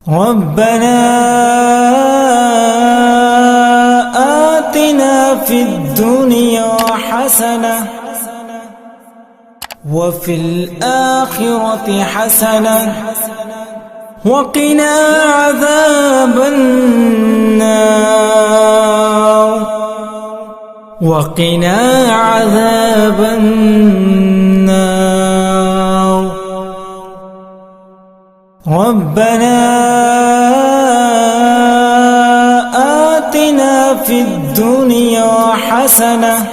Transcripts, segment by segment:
ربنا آتنا في الدنيا حسنة وفي الآخرة حسنة وقنا عذاب النار وقنا عذاب النار. ربنا آتنا في الدنيا حسنة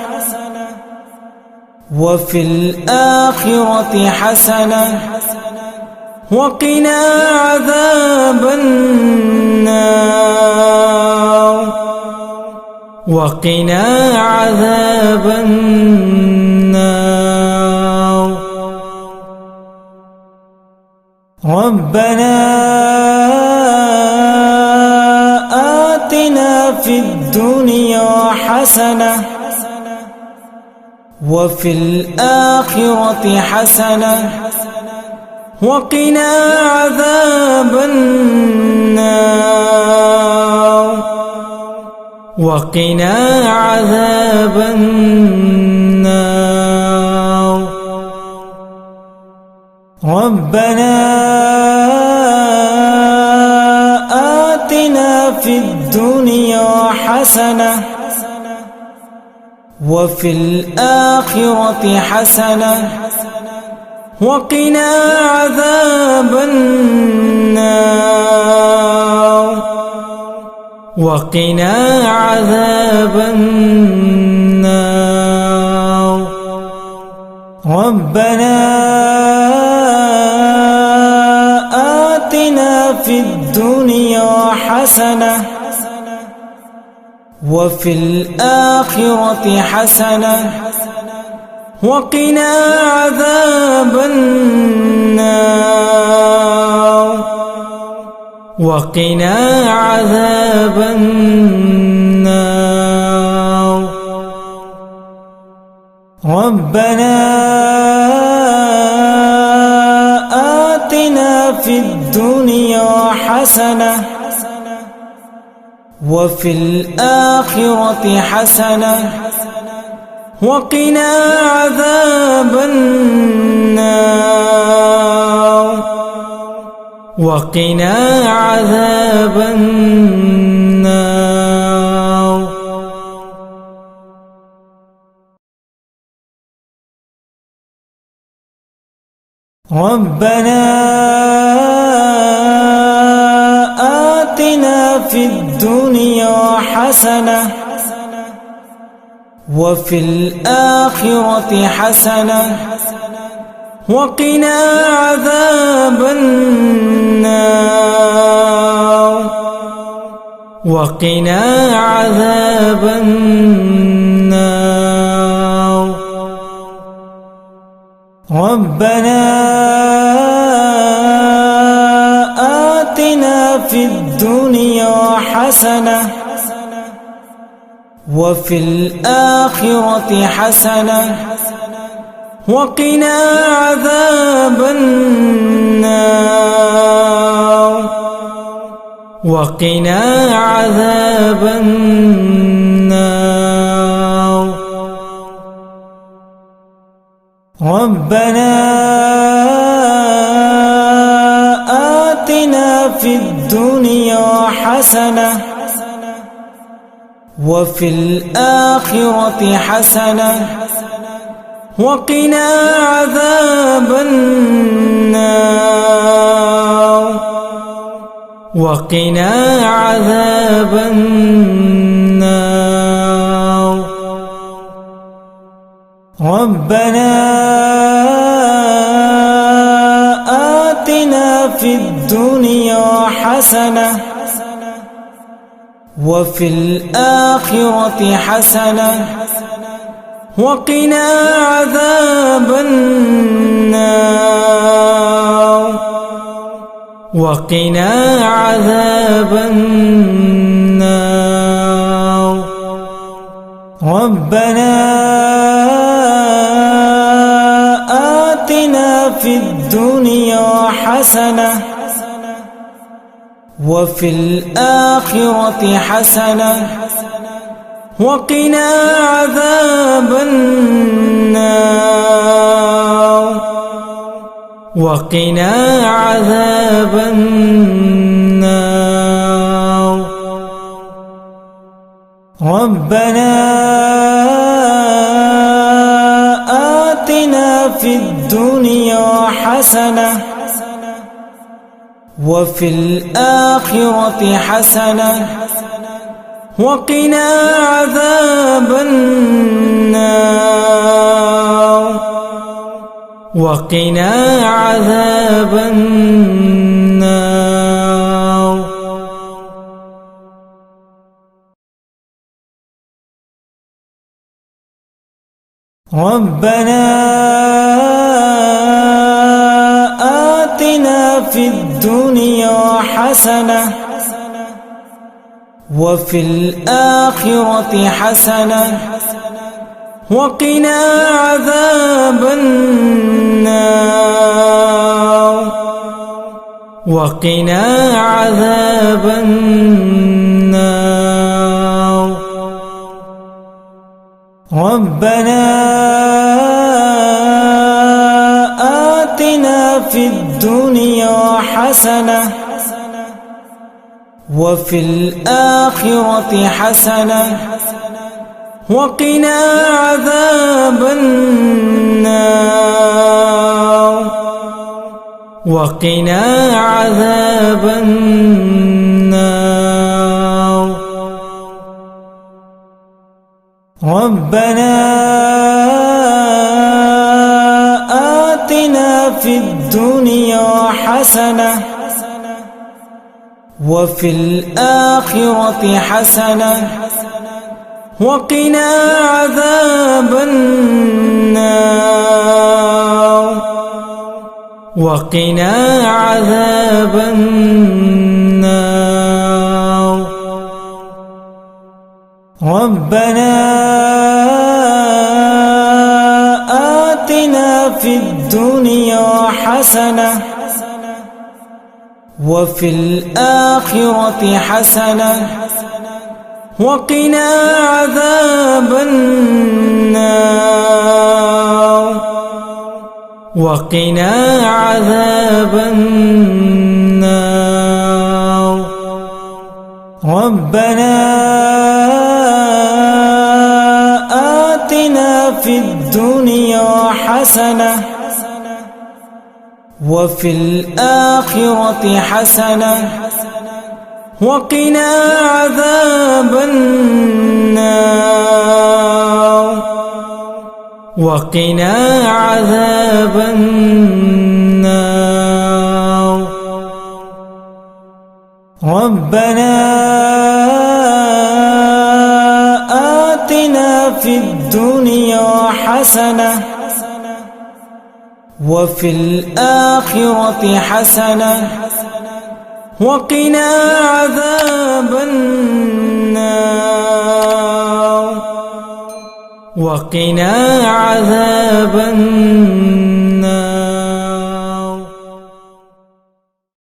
وفي الآخرة حسنة وقنا عذاب النار وقنا عذاب النار. ربنا آتنا في الدنيا حسنة وفي الآخرة حسنة وقنا عذاب النار وقنا عذاب النار. ربنا آتنا في الدنيا حسنة وفي الآخرة حسنة وقنا عذاب النار وقنا عذاب النار. ربنا آتنا في الدنيا حسنة وفي الآخرة حسنة وقنا عذاب النار وقنا عذاب النار. ربنا آتنا في الدنيا حسنة وفي الآخرة حسنة وقنا عذاب النار وقنا عذاب النار. ربنا آتنا في الدنيا حسنة وفي الآخرة حسنة وقنا عذاب النار وقنا عذاب النار. ربنا آتنا في الدنيا حسنة وفي الآخرة حسنة وقنا عذاب النار وقنا عذاب النار. ربنا آتنا في الدنيا حسنة وفي الآخرة حسنة وقنا عذاب النار وقنا عذاب النار. ربنا آتنا في الدنيا حسنة وفي الآخرة حسنة وقنا عذاب النار وقنا عذاب النار. ربنا آتنا في الدنيا حسنة وفي الآخرة حسنة وقنا عذاب النار وقنا عذاب النار. ربنا آتنا في الدنيا حسنة وفي الآخرة حسنة وقنا عذاب النار وقنا عذاب النار. ربنا آتنا في الدنيا حسنة وفي الآخرة حسنة وقنا عذاب النار وقنا عذاب النار. ربنا آتنا في الدنيا حسنة وفي الآخرة حسنة وقنا عذاب النار وقنا عذاب النار. ربنا آتنا في الدنيا حسنة وفي الآخرة حسنة وقنا عذاب النار وقنا عذاب النار. ربنا آتنا في الدنيا حسنة وفي الآخرة حسنة وقنا عذاب النار وقنا عذاب النار. ربنا آتنا في الدنيا حسنة وفي الآخرة حسنة وقنا عذاب النار وقنا عذاب النار. ربنا آتنا في الدنيا حسنة وفي الآخرة حسنة وقنا عذاب النار وقنا عذاب النار.